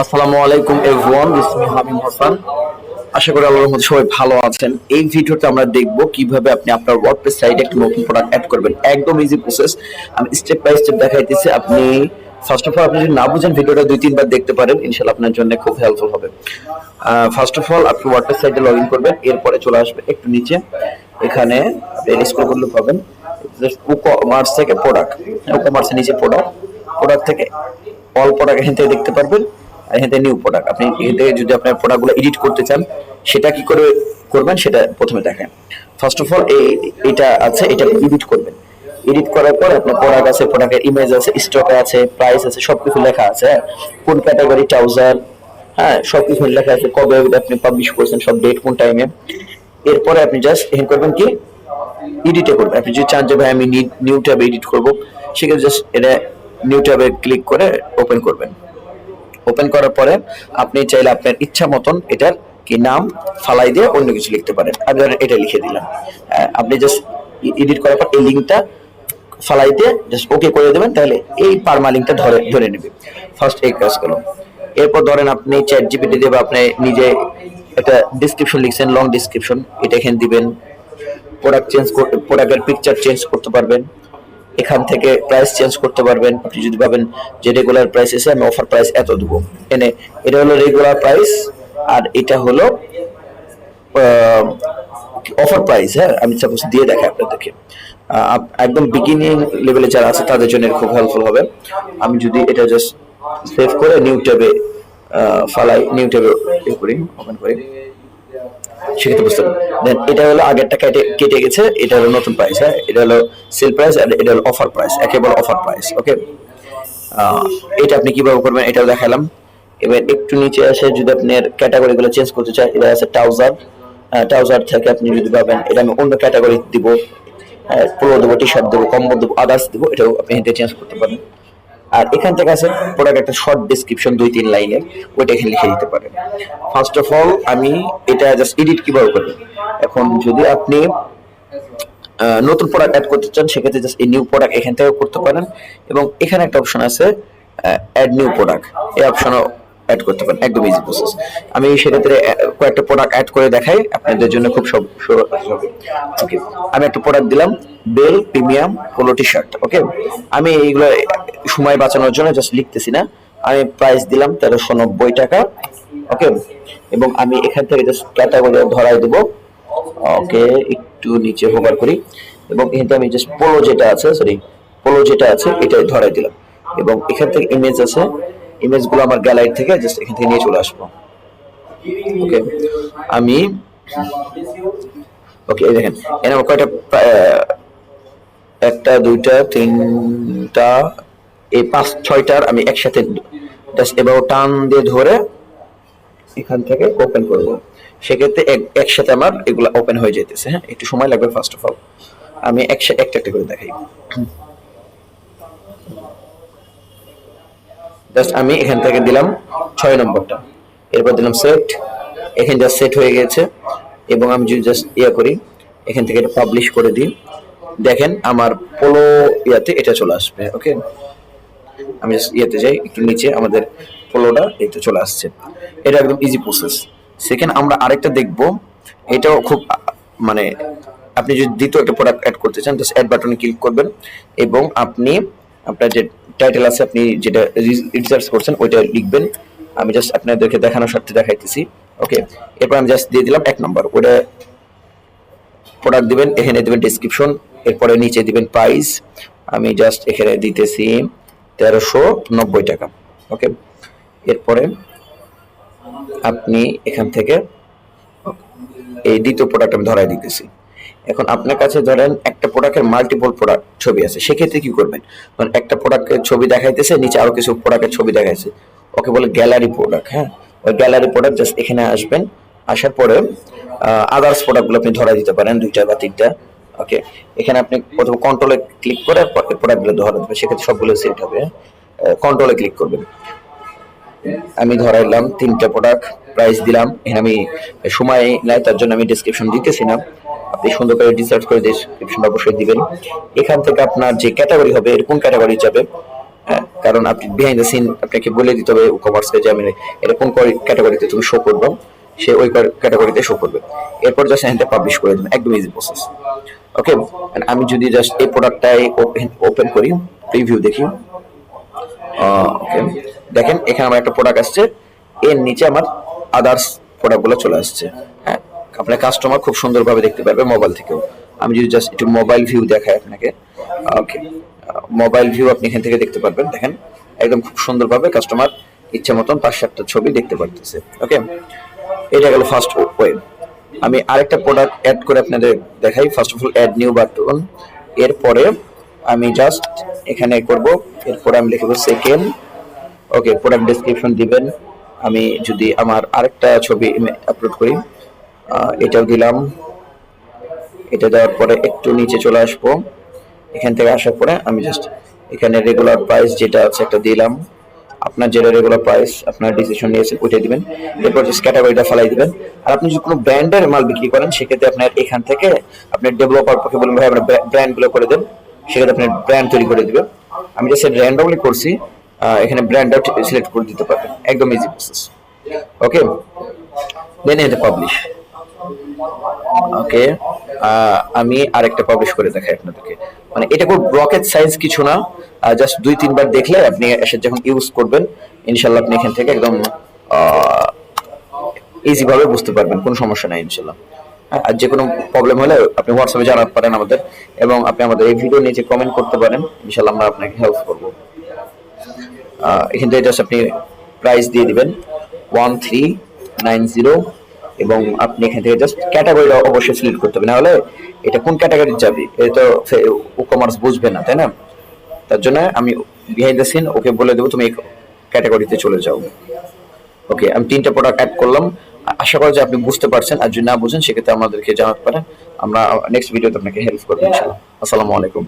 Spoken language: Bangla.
আসসালামু আলাইকুম এভরিওয়ান, দিস ইজ হামিম হাসান। আশা করি আল্লাহর রহমতে সবাই ভালো আছেন। এই ভিডিওতে আমরা দেখব কিভাবে আপনি আপনার ওয়ার্ডপ্রেস সাইটে একটা নতুন প্রোডাক্ট অ্যাড করবেন। একদম ইজি প্রসেস, আমি স্টেপ বাই স্টেপ দেখাইতেছি। আপনি ফার্স্ট অফ অল, আপনি যদি না বুঝেন ভিডিওটা 2-3 বার দেখতে পারেন, ইনশাআল্লাহ আপনার জন্য খুব হেল্পফুল হবে। ফার্স্ট অফ অল আপনি ওয়ার্ডপ্রেস সাইটে লগ ইন করবেন, এরপরে চলে আসবে একটু নিচে, এখানে আপনি স্ক্রল করলে পাবেন ই-কমার্স থেকে প্রোডাক্ট, ই-কমার্সের নিচে প্রোডাক্ট, প্রোডাক্ট থেকে অল প্রোডাক্ট এখান থেকে দেখতে পারবেন। আর এখান থেকে নিউ প্রোডাক্ট, আপনি এতে যদি আপনার প্রোডাক্টগুলো এডিট করতে চান সেটা কি করে করবেন সেটা প্রথমে দেখেন। ফার্স্ট অফ অল এটা আছে, এটা এডিট করবেন। এডিট করার পর আপনার প্রোডাক্ট আছে, প্রোডাক্টের ইমেজ আছে, স্টক আছে, প্রাইস আছে, সবকিছু লেখা আছে। হ্যাঁ, কোন ক্যাটাগরি ট্রাউজার, হ্যাঁ সবকিছু লেখা আছে, কবে আপনি পাবলিশ করছেন, সব ডেট, কোন টাইমে। এরপরে আপনি জাস্ট এখানে করবেন কি, এডিটে করবেন। আপনি যদি চান যে ভাই আমি নিউ ট্যাবে এডিট করব, সেক্ষেত্রে জাস্ট এটা নিউ ট্যাবে ক্লিক করে ওপেন করবেন। ওপেন করার পরে আপনি চাইলে আপনার ইচ্ছা মতন এটার কি নাম ফালাই দিয়ে অন্য কিছু লিখতে পারেন। আমি ধরেন এটা লিখে দিলাম। আপনি জাস্ট এডিট করার পর এই লিঙ্কটা ফালাই দিয়ে জাস্ট ওকে করে দেবেন, তাহলে এই পারমা লিঙ্কটা ধরে নেবে। ফার্স্ট এই কাজ করুন। এরপর ধরেন আপনি চ্যাট জিপিটি দিয়ে বা আপনি নিজে একটা ডেসক্রিপশন লিখছেন, লং ডেসক্রিপশন, এটা এখানে দিবেন। প্রোডাক্টের পিকচার চেঞ্জ করতে পারবেন, এখান থেকে প্রাইস চেঞ্জ করতে পারবেন। আপনি যদি ভাবেন যে রেগুলার প্রাইস এসে আমি অফার প্রাইস এত দেবো, এনে এটা হলো রেগুলার প্রাইস আর এটা হলো অফার প্রাইস। হ্যাঁ, আমি সাপোজ দিয়ে দেখাই আপনাদেরকে। একদম বিগিনিং লেভেলে যারা আছে তাদের জন্য খুব হেল্পফুল হবে। আমি যদি এটা জাস্ট সেভ করে নিউ ট্যাবে ফালাই, নিউ ট্যাবে করি, ওপেন করি, সেক্ষেত্রে বুঝতে পারবেন। দেন এটা হলো আগেরটা কেটে গেছে, এটা হলো নতুন প্রাইস। হ্যাঁ, এটা হলো সেল প্রাইস আর এটা হলো অফার প্রাইস, একেবারে অফার প্রাইস। ওকে, এটা আপনি কিভাবে করবেন এটাও দেখালাম। এবার একটু নিচে আসে, যদি আপনার ক্যাটাগরিগুলো চেঞ্জ করতে চাই, এটা আছে ট্রাউজার। ট্রাউজার থেকে আপনি যদি ভাবেন এটা আমি অন্য ক্যাটাগরি দিব, পোলো দেবো, টি শার্ট দেবো, কম্বো দেবো, আদার্স দেবো, এটাও আপনি এখান থেকে চেঞ্জ করতে পারেন। আর এখান থেকে আছে প্রোডাক্ট একটা শর্ট ডেসক্রিপশন 2-3 লাইনের, ওইটা এখানে লিখে দিতে পারেন। ফার্স্ট অফ অল আমি এটা জাস্ট এডিট কিভাবে করবেন। এখন যদি আপনি নতুন প্রোডাক্ট অ্যাড করতে চান, সেক্ষেত্রে জাস্ট এই নিউ প্রোডাক্ট এখান থেকে করতে পারেন, এবং এখানে একটা অপশন আছে অ্যাড নিউ প্রোডাক্ট, এই অপশনও অ্যাড করতে পারেন। একদম ইজি প্রসেস। আমি সেক্ষেত্রে কয়েকটা প্রোডাক্ট অ্যাড করে দেখাই, আপনাদের জন্য খুব সহজ হবে। ওকে, আমি একটা প্রোডাক্ট দিলাম, Bell premium polo T shirt. Okay, আমি এইগুলো সময় বাঁচানোর জন্য জাস্ট লিখতেছি না, আমি প্রাইস দিলাম 1390 টাকা। ওকে, এবং আমি এখান থেকে জাস্ট ক্যাটাগরি ধরাই দেবো। ওকে, একটু নিচে হোভার করি, এবং এখানে আমি জাস্ট পোলো যেটা আছে এটা ধরাই দিলাম, এবং এখান থেকে ইমেজ আছে, ইমেজগুলো আমার গ্যালারি থেকে জাস্ট এখান থেকে নিয়ে চলে আসবো। ওকে, আমি ওকে দেখেন এখানে আমার কয়টা, একটা, দুইটা, তিনটা, এই 5-6টার আমি একসাথে জাস্ট এবার টান দিয়ে ধরে এখান থেকে ওপেন করব। সেক্ষেত্রে একসাথে আমার এগুলো ওপেন হয়ে যেতেছে। হ্যাঁ, একটু সময় লাগবে। ফার্স্ট অফ অল আমি একটা একটা করে দেখাই। জাস্ট আমি এখান থেকে দিলাম 6 নম্বরটা, এরপর দিলাম সেট, এখানে জাস্ট সেট হয়ে গেছে। এবং আমি যদি জাস্ট করি, এখান থেকে এটা পাবলিশ করে দিই, দেখেন আমার পোলো এটা চলে আসবে। ওকে, আমি জাস্ট যাই একটু নিচে, আমাদের পোলোটা এই তো চলে আসছে। এটা একদম ইজি প্রসেস। সেকেন্ড আমরা আরেকটা দেখবো, এটাও খুব মানে আপনি যদি দ্বিতীয় একটা প্রোডাক্ট অ্যাড করতে চান, জাস্ট অ্যাড বাটনে ক্লিক করবেন, এবং আপনি আপনার যে টাইটেল আছে, আপনি যেটা রিসার্চ করছেন ওইটা লিখবেন। আমি জাস্ট আপনাদেরকে দেখানোর স্বার্থে দেখাইতেছি। ওকে, এরপর আমি জাস্ট দিয়ে দিলাম 1 নম্বর, ওটা প্রোডাক্ট দিবেন, এখানে দিবেন ডেসক্রিপশন, এরপরে নিচে দিবেন প্রাইস, আমি জাস্ট এখানে দিতেছি 1390 টাকা। ওকে, এরপরে আপনি এখান থেকে এই দ্বিতীয় প্রোডাক্ট আমি ধরাই দিতেছি। এখন আপনার কাছে ধরেন একটা প্রোডাক্টের মাল্টিপল প্রোডাক্ট ছবি আছে, সেক্ষেত্রে কি করবেন, ধরেন একটা প্রোডাক্টের ছবি দেখাইতেছে, নিচে আরো কিছু প্রোডাক্টের ছবি দেখাইছে, ওকে বলে গ্যালারি প্রোডাক্ট। হ্যাঁ, ওই গ্যালারি প্রোডাক্ট জাস্ট এখানে আসবেন, আসার পরে আদার্স প্রোডাক্টগুলো আপনি ধরাই দিতে পারেন 2টা বা 3টা। ওকে, এখানে আপনি প্রথমে কন্ট্রোলে ক্লিক করে প্রোডাক্টগুলো ধরা দেবেন, সেক্ষেত্রে সবগুলো সেট হবে। কন্ট্রোলে ক্লিক করবেন, আমি ধরাইলাম 3টা প্রোডাক্ট, প্রাইস দিলাম। এখানে আমি সময় নাই, তার জন্য আমি ডেসক্রিপশন দিতেছি না, আপনি সুন্দর করে রিসার্চ করে ডেসক্রিপশন অবশ্যই দিবেন। এখান থেকে আপনার যে ক্যাটাগরি হবে, এর কোন ক্যাটাগরি যাবে, হ্যাঁ, কারণ আপনি বিহাইন্ড দ্য সিন আপনাকে বলে দিতে হবে কমার্সকে যে আমি এটা কোন ক্যাটাগরিতে তুমি শো করবো, সে ওই ক্যাটাগরিতে শো করবে। এরপর জাস্ট এখানে পাবলিশ করে দেবেন, একদম ইজি প্রসেস। ওকে, আমি যদি জাস্ট এই প্রোডাক্টটাই ওপেন করি, প্রিভিউ দেখি, ওকে দেখেন এখানে আমার একটা প্রোডাক্ট আসছে, এর নিচে আমার আদার্স প্রোডাক্টগুলো চলে আসছে। হ্যাঁ, আপনার কাস্টমার খুব সুন্দরভাবে দেখতে পারবে মোবাইল থেকেও। আমি যদি জাস্ট একটু মোবাইল ভিউ দেখাই আপনাকে, ওকে মোবাইল ভিউ আপনি এখান থেকে দেখতে পারবেন, দেখেন একদম খুব সুন্দরভাবে কাস্টমার ইচ্ছা মতন 5-7টা ছবি দেখতে পারতেছে। ওকে, এটা গেল ফার্স্ট ওয়ে। আমি আরেকটা প্রোডাক্ট অ্যাড করে আপনাদের দেখাই। First of all add new button, এরপরে আমি জাস্ট এখানে করব, এরপরে আমি লিখব সেকেন্ড। ওকে, প্রোডাক্ট ডেসক্রিপশন দিবেন। আমি যদি আমার আরেকটা ছবি আপলোড করি, এটাও দিলাম। এটা দেওয়ার পরে একটু নিচে চলে আসবো, এখান থেকে আসার পরে আমি জাস্ট এখানে রেগুলার প্রাইস যেটা আছে একটা দিলাম। আপনার যেটা রেগুলার প্রাইস আপনার ডিসিশন নিয়েছেন ওইটা দিবেন। এরপর জাস্ট ক্যাটাগরিটা ফেলাই দিবেন। আর আপনি যদি কোনো ব্র্যান্ডের মাল বিক্রি করেন সেক্ষেত্রে আপনার এখান থেকে আপনার ডেভেলপার পক্ষে বলবেন ভাই আপনার ব্র্যান্ডগুলো করে দেন, সেক্ষেত্রে আপনার ব্র্যান্ড তৈরি করে দিবেন। আমি জাস্ট র্যান্ডমলি করছি, এখানে ব্র্যান্ডটা সিলেক্ট করে দিতে পারবেন, একদম ইজি প্রসেস। ওকে, দেন এটা পাবলিশ। ওকে, আমি আরেকটা পাবলিশ করে দেখাই আপনাদেরকে। মানে এটা খুব রকেট সাইজ কিছু না, জাস্ট 2-3 বার দেখলে আপনি এসে যখন ইউজ করবেন ইনশাল্লাহ আপনি এখান থেকে একদম ইজি ভাবে বুঝতে পারবেন, কোনো সমস্যা নাই ইনশাল্লাহ। আর যে কোনো প্রবলেম হলে আপনি হোয়াটসঅ্যাপে জানাতে পারেন আমাদের, এবং আপনি আমাদের এই ভিডিও নিচে কমেন্ট করতে পারেন, ইনশাল্লাহ আমরা আপনাকে হেল্প করব। এখান থেকে জাস্ট আপনি প্রাইস দিয়ে দিবেন 1390, এবং আপনি এখান থেকে জাস্ট ক্যাটাগরি অবশ্যই সিলেক্ট করতে হবে, না হলে এটা কোন ক্যাটাগরি যাবে এটা তো কমার্স বুঝবে না, তাই না? তার জন্য আমি বিহাইন্ড দ্য সিন ওকে বলে দেবো তুমি এই ক্যাটাগরিতে চলে যাও। ওকে, আমি 3টা প্রোডাক্ট অ্যাড করলাম। আশা করি যে আপনি বুঝতে পারছেন, আর যদি না বুঝেন সেক্ষেত্রে আমাদেরকে জানাতে পারেন, আমরা নেক্সট ভিডিওতে আপনাকে হেল্প করবো ইনশাআল্লাহ। আসসালামু আলাইকুম।